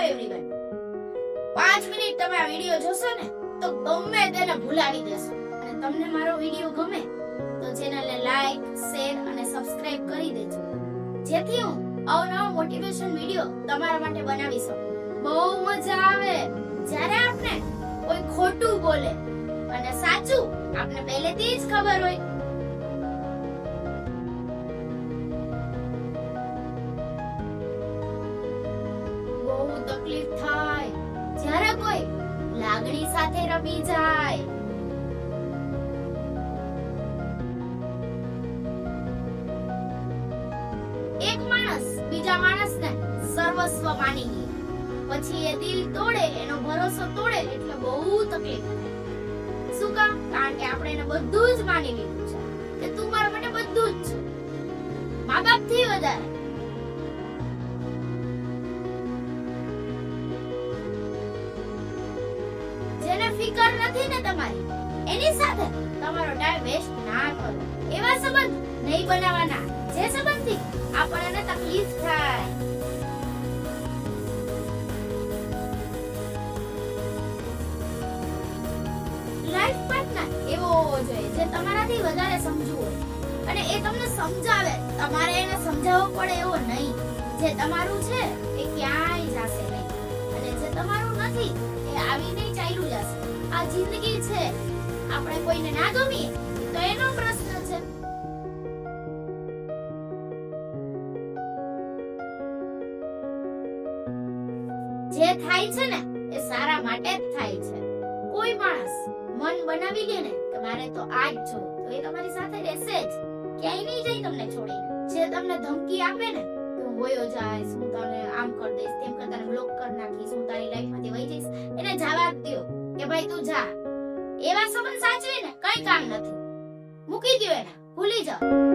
Everyone, 5 minute તમે આ video જોશો ને તો ગમે તેને ભૂલાવી દેશો. અને તમને મારો વિડિયો ગમે તો ચેનલને લાઈક, શેર અને સબસ્ક્રાઇબ કરી દેજો, જેથી હું અવનવા મોટિવેશન વિડિયો તમારા માટે બનાવી શકું. બહુ મજા આવે જ્યારે આપણે કોઈ ખોટું બોલે અને સાચું આપણે પહેલેથી જ ખબર હોય. બહુ તકલીફ થાય જ્યારે કોઈ લાગણી સાથે રમી જાય. એક માણસ બીજા માણસને સર્વસ્વ માની લે, પછી એ દિલ તોડે, એનો ભરોસો તોડે એટલે બહુ તકલીફ થાય. શું કામ? કારણ કે આપણે એને બધું જ માની લીધું છે કે તું મારા માટે બધું જ છે, મા-બાપ થી વધારે. જેને ફિકર નથી ને તમારી, એની સાથે તમારો ટાઈમ વેસ્ટ ના કરો. એવા સંબંધ નહીં બનાવવાના જે સંબંધથી આપણને તકલીફ થાય. લાઈફ પાર્ટનર એવો હોવો જોઈએ જે તમારાથી વધારે સમજુ હોય અને એ તમને સમજાવે, તમારે એને સમજાવવો પડે એવો નહીં. જે તમારું છે એ ક્યાંય જશે નહીં અને જે તમારું નથી એ આવીને ચાલ્યું જશે. આ જિંદગી છે, આપણે કોઈને ના ગમીએ તો એનો પ્રશ્ન છે. જે થાય છે ને એ સારા માટે જ થાય છે. કોઈ માણસ મન બનાવી લે ને કે મારે તો આ જ જો, તો એ તમારી સાથે રહેશે જ, ક્યાંય નહીં જાય તમને છોડીને. જે તમને ધમકી આપે ને કે હું વયો જઈશ, હું તને આમ કરી દઈશ, તેમ કરી તને બ્લોક કરી નાખીશ, હું તારી લાઈફમાંથી વહી જઈશ, એને જવા દો કે ભાઈ તું જા. એવા સંબંધ સાચવીને કઈ કામ નથી. મૂકી દો એને, ભૂલી જાઓ.